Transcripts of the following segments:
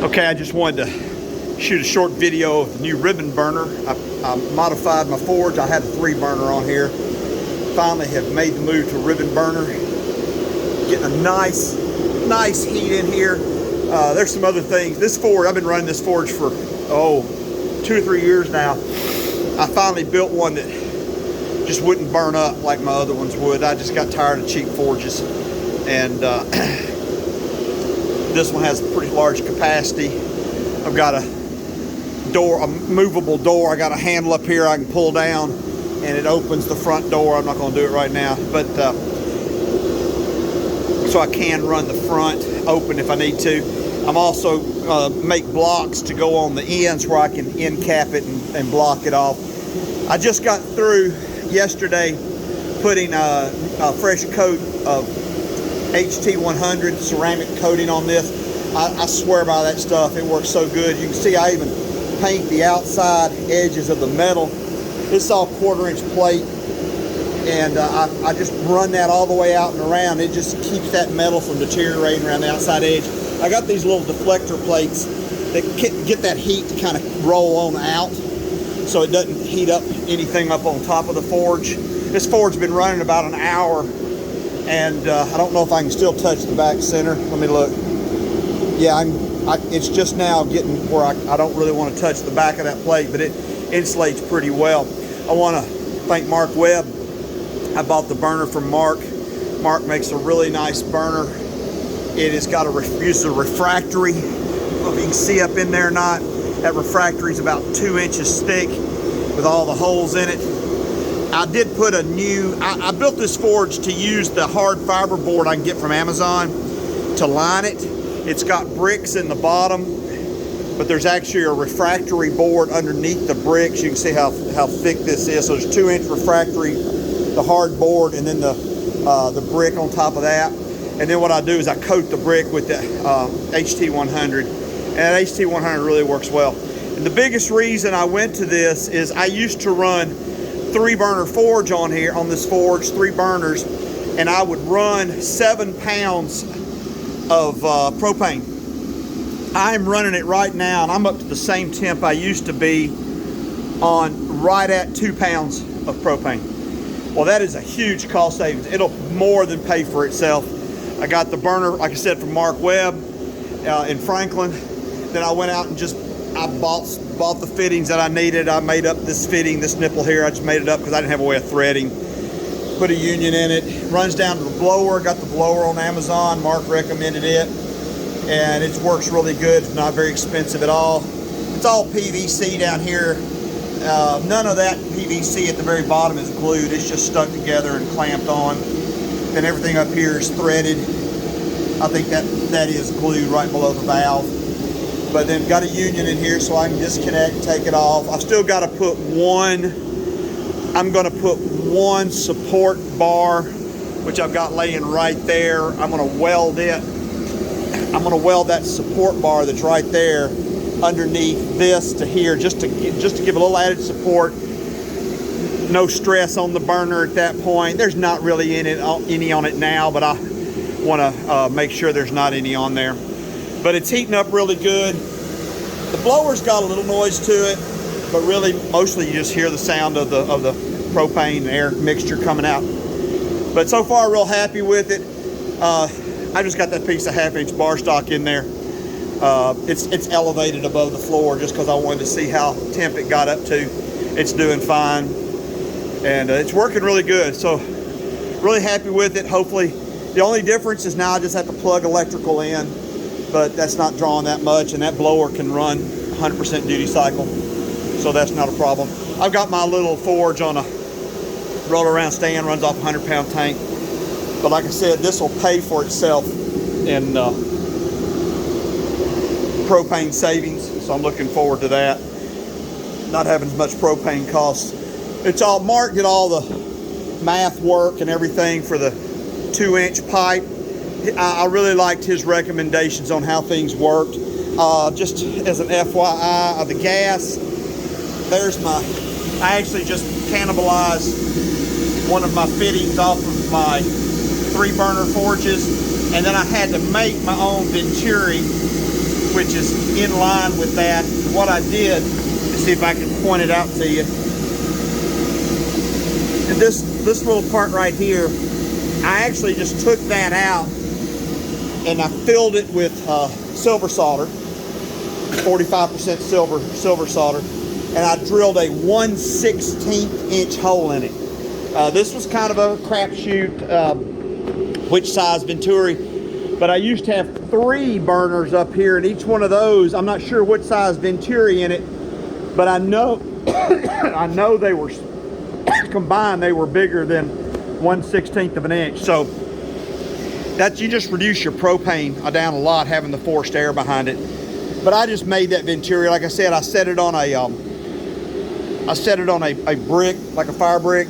Okay, I just wanted to shoot a short video of the new ribbon burner. I modified my forge. I had a 3-burner on here. Finally have made the move to a ribbon burner. Getting a nice heat in here. There's some other things. This forge, I've been running this forge for 2 or 3 years now. I finally built one that just wouldn't burn up like my other ones would. I just got tired of cheap forges, and this one has a pretty large capacity. I've got a movable door. I got a handle up here I can pull down, and it opens the front door. I'm not going to do it right now, but so I can run the front open if I need to. I'm also make blocks to go on the ends where I can end cap it and block it off. I just got through yesterday putting a fresh coat of HT100 ceramic coating on this. I swear by that stuff. It works so good. You can see I even paint the outside edges of the metal. This is all 1/4-inch plate, and I just run that all the way out and around. It just keeps that metal from deteriorating around the outside edge. I got these little deflector plates that get that heat to kind of roll on out, so it doesn't heat up anything up on top of the forge. This forge has been running about an hour, and I don't know if I can still touch the back center. Let me look. Yeah, it's just now getting where I don't really want to touch the back of that plate, but it insulates pretty well. I want to thank Mark Webb. I bought the burner from Mark. Mark makes a really nice burner. It has got uses a refractory. I don't know if you can see up in there or not. That refractory is about 2 inches thick with all the holes in it. I did put a new, I built this forge to use the hard fiber board I can get from Amazon to line it. It's got bricks in the bottom, but there's actually a refractory board underneath the bricks. You can see how thick this is. So there's 2-inch refractory, the hard board, and then the brick on top of that. And then what I do is I coat the brick with the HT100, and that HT100 really works well. And the biggest reason I went to this is I used to run 3-burner forge on here, on this forge, 3 burners, and I would run 7 pounds of propane. I'm running it right now, and I'm up to the same temp I used to be on, right at 2 pounds of propane. Well, that is a huge cost savings. It'll more than pay for itself. I got the burner, like I said, from Mark Webb in Franklin. Then I went out and I bought the fittings that I needed. I made up this fitting, this nipple here. I just made it up because I didn't have a way of threading. Put a union in it. Runs down to the blower. Got the blower on Amazon. Mark recommended it, and it works really good. It's not very expensive at all. It's all PVC down here. None of that PVC at the very bottom is glued. It's just stuck together and clamped on. And everything up here is threaded. I think that is glued right below the valve. But then got a union in here so I can disconnect and take it off. I've still got to put I'm going to put one support bar, which I've got laying right there. I'm going to weld it. I'm going to weld that support bar that's right there underneath this to here, just to give a little added support. No stress on the burner at that point. There's not really any on it now, but I want to make sure there's not any on there. But it's heating up really good. The blower's got a little noise to it, but really mostly you just hear the sound of the propane and air mixture coming out. But so far, real happy with it. I just got that piece of 1/2-inch bar stock in there. It's elevated above the floor just because I wanted to see how temp it got up to. It's doing fine, and it's working really good. So really happy with it. Hopefully, the only difference is now I just have to plug electrical in, but that's not drawing that much, and that blower can run 100% duty cycle, so that's not a problem. I've got my little forge on a roll around stand, runs off a 100-pound tank. But like I said, this will pay for itself in propane savings, so I'm looking forward to that. Not having as much propane costs. It's all, Mark did all the math work and everything for the 2-inch pipe. I really liked his recommendations on how things worked. Just as an FYI, the gas, I actually just cannibalized one of my fittings off of my 3-burner forges, and then I had to make my own Venturi which is in line with that. What I did, let's see if I can point it out to you. And this little part right here, I actually just took that out and I filled it with silver solder, 45% silver solder, and I drilled a 1/16 inch hole in it. This was kind of a crapshoot, which size Venturi, but I used to have 3 burners up here, and each one of those, I'm not sure what size Venturi in it, but I know I know they were combined, they were bigger than 1/16 of an inch. So that, you just reduce your propane down a lot having the forced air behind it. But I just made that Venturi. Like I said, I set it on a brick, like a fire brick.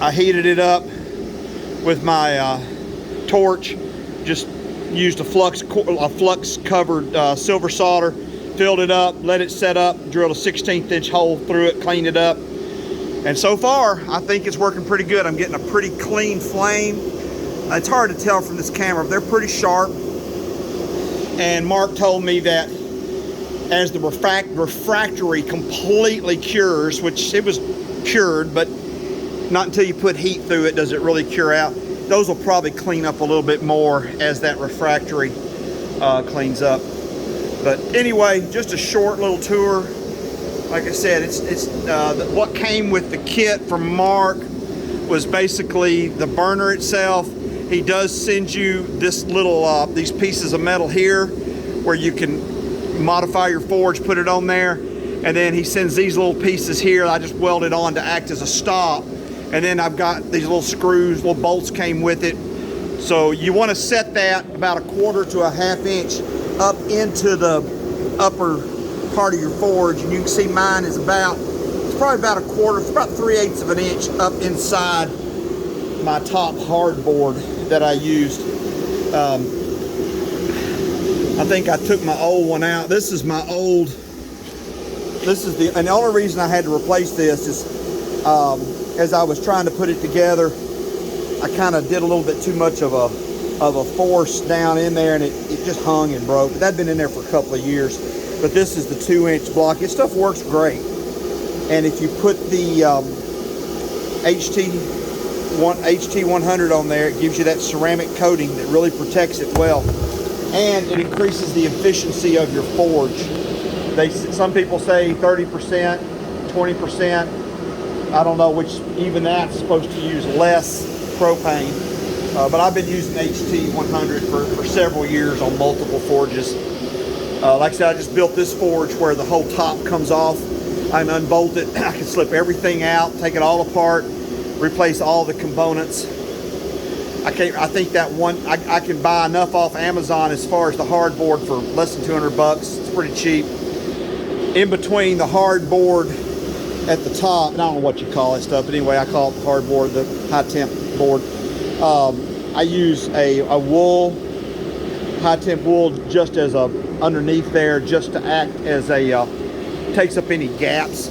I heated it up with my torch. Just used a flux covered silver solder, filled it up, let it set up, drilled a 1/16 inch hole through it, cleaned it up. And so far, I think it's working pretty good. I'm getting a pretty clean flame. It's hard to tell from this camera, but they're pretty sharp. And Mark told me that as the refractory completely cures, which it was cured, but not until you put heat through it does it really cure out. Those will probably clean up a little bit more as that refractory cleans up. But anyway, just a short little tour. Like I said, what came with the kit from Mark was basically the burner itself. He does send you this little these pieces of metal here where you can modify your forge, put it on there, and then he sends these little pieces here. I just welded on to act as a stop, and then I've got these little screws, little bolts came with it. So you want to set that about 1/4 to 1/2 inch up into the upper part of your forge, and you can see mine is it's probably about 1/4, it's about 3/8 of an inch up inside my top hardboard that I used. I think I took my old one out. This is my old, and the only reason I had to replace this is as I was trying to put it together, I kind of did a little bit too much of a force down in there, and it just hung and broke. But that'd been in there for a couple of years. But this is the 2-inch block. This stuff works great. And if you put the HT100 on there, it gives you that ceramic coating that really protects it well. And it increases the efficiency of your forge. Some people say 30%, 20%. I don't know which, even that's supposed to use less propane. But I've been using HT100 for several years on multiple forges. Like I said, I just built this forge where the whole top comes off. I can unbolt it. I can slip everything out, take it all apart, replace all the components. I think that one, I can buy enough off Amazon as far as the hardboard for less than 200 bucks. It's pretty cheap. In between the hardboard at the top, and I don't know what you call that stuff, but anyway, I call it the hardboard, the high temp board. I use a wool, high temp wool, just as a underneath there, just to act as a takes up any gaps,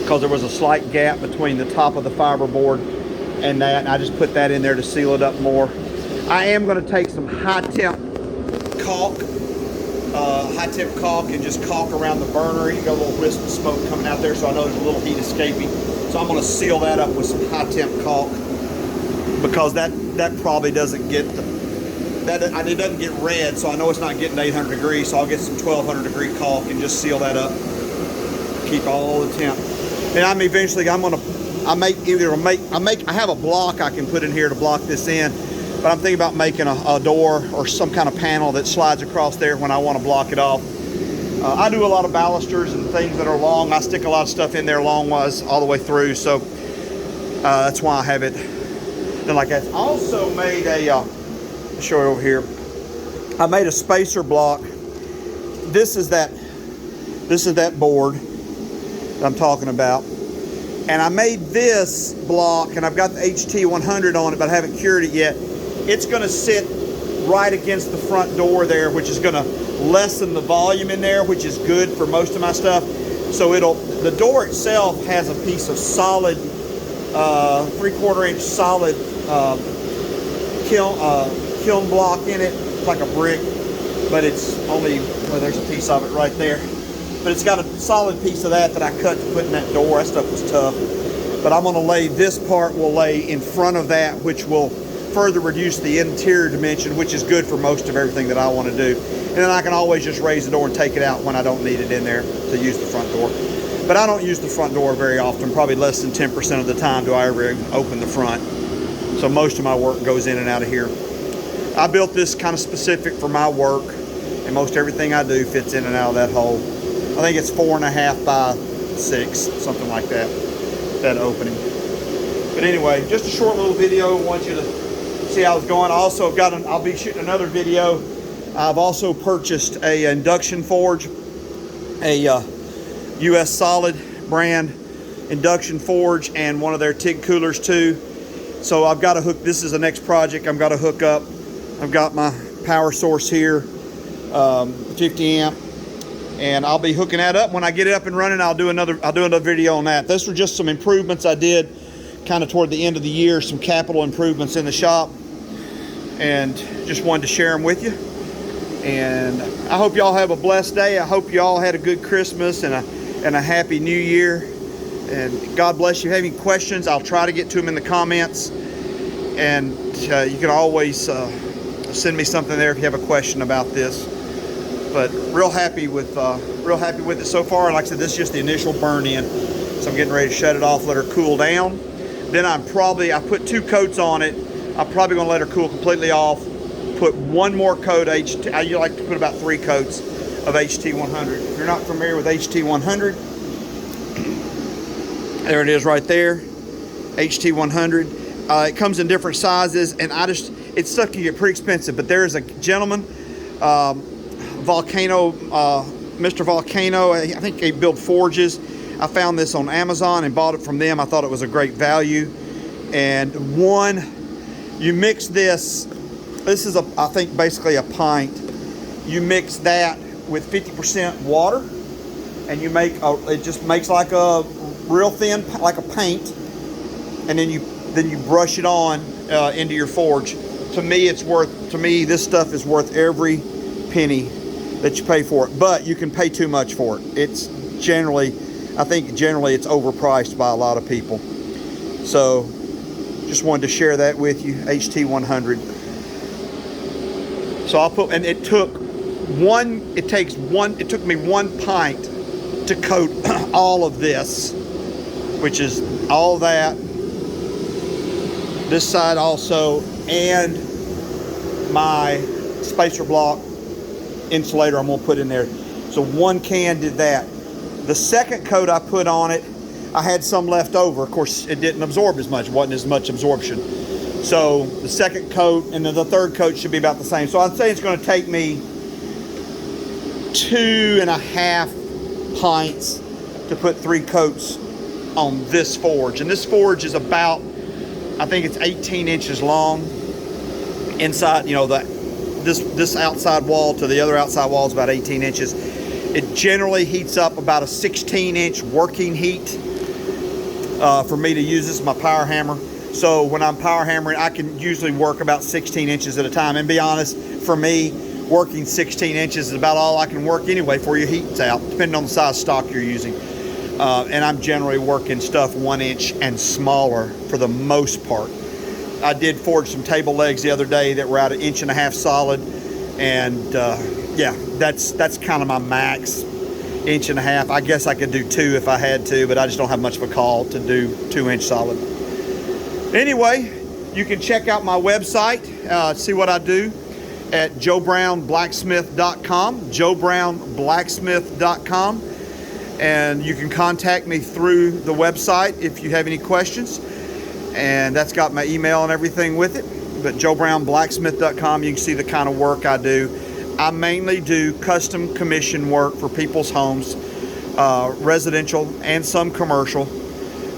because there was a slight gap between the top of the fiberboard and that, and I just put that in there to seal it up more. I am going to take some high temp caulk and just caulk around the burner. You got a little wisp of smoke coming out there, so I know there's a little heat escaping. So I'm going to seal that up with some high temp caulk, because that probably doesn't get it doesn't get red, so I know it's not getting 800 degrees. So I'll get some 1200 degree caulk and just seal that up. Keep all the temp. And I have a block I can put in here to block this in, but I'm thinking about making a door or some kind of panel that slides across there when I want to block it off. I do a lot of balusters and things that are long. I stick a lot of stuff in there long-wise all the way through, so that's why I have it done like that. I also made I'll show it over here. I made a spacer block. This is that board that I'm talking about. And I made this block, and I've got the HT100 on it, but I haven't cured it yet. It's going to sit right against the front door there, which is going to lessen the volume in there, which is good for most of my stuff. So the door itself has a piece of solid, 3/4 inch solid kiln block in it, like a brick. but it's only, well, there's a piece of it right there. But it's got a solid piece of that I cut to put in that door. That stuff was tough. But I'm gonna lay, this part will lay in front of that, which will further reduce the interior dimension, which is good for most of everything that I want to do. And then I can always just raise the door and take it out when I don't need it in there to use the front door. But I don't use the front door very often. Probably less than 10% of the time do I ever open the front. So most of my work goes in and out of here. I built this kind of specific for my work, and most everything I do fits in and out of that hole. I think it's 4.5 by 6, something like that, that opening. But anyway, just a short little video. I want you to see how it's going. I also have got I'll be shooting another video. I've also purchased a induction forge, a US Solid brand induction forge, and one of their TIG coolers too. So I've got to hook, this is the next project I'm got to hook up. I've got my power source here, 50 amp, and I'll be hooking that up. When I get it up and running, I'll do another video on that. Those were just some improvements I did kind of toward the end of the year, some capital improvements in the shop, and just wanted to share them with you. And I hope y'all have a blessed day. I hope y'all had a good Christmas and a happy New Year. And God bless you. If you have any questions, I'll try to get to them in the comments. And you can always send me something there if you have a question about this. But real happy with it so far. And like I said, this is just the initial burn in. So I'm getting ready to shut it off, let her cool down. Then I put 2 coats on it. I'm probably gonna let her cool completely off. Put one more coat, I like to put about 3 coats of HT100. If you're not familiar with HT100, there it is right there, HT100. It comes in different sizes, and it's stuff can get pretty expensive, but there is a gentleman, Volcano, Mr. Volcano, I think they build forges. I found this on Amazon and bought it from them. I thought it was a great value. And you mix this is I think basically a pint. You mix that with 50% water, and you make it just makes like a real thin, like a paint, and then you brush it on into your forge. To me, this stuff is worth every penny that you pay for it, but you can pay too much for it. I think generally it's overpriced by a lot of people. So just wanted to share that with you, HT100. So and it took me 1 pint to coat all of this, which is all that, this side also, and my spacer block insulator I'm gonna put in there. So 1 can did that. The second coat I put on it, I had some left over. Of course, it didn't absorb as much, wasn't as much absorption. So the second coat and then the third coat should be about the same. So I'd say it's gonna take me 2.5 pints to put 3 coats on this forge. And this forge is about, I think it's 18 inches long. Inside, this outside wall to the other outside wall is about 18 inches. It generally heats up about a 16-inch working heat for me to use. This is my power hammer. So when I'm power hammering, I can usually work about 16 inches at a time. And be honest, for me, working 16 inches is about all I can work anyway before your heat's out, depending on the size stock you're using. And I'm generally working stuff 1 inch and smaller for the most part. I did forge some table legs the other day that were out 1.5 inches solid, and yeah, that's kind of my max, 1.5 inches. I guess I could do 2 if I had to, but I just don't have much of a call to do 2-inch solid. Anyway, you can check out my website, see what I do at joebrownblacksmith.com, joebrownblacksmith.com. And you can contact me through the website if you have any questions. And that's got my email and everything with it. But joebrownblacksmith.com, you can see the kind of work I do. I mainly do custom commission work for people's homes, residential and some commercial.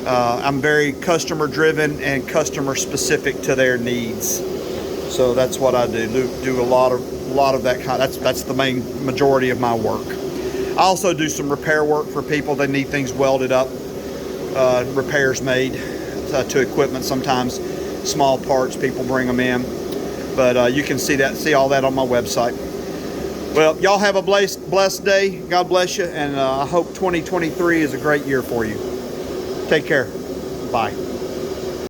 I'm very customer driven and customer specific to their needs. So that's what I do a lot of that kind. That's the main majority of my work. I also do some repair work for people that need things welded up, repairs made to equipment. Sometimes small parts, people bring them in, but you can see all that on my website. Well, y'all have a blessed day. God bless you, and I hope 2023 is a great year for you. Take care. Bye.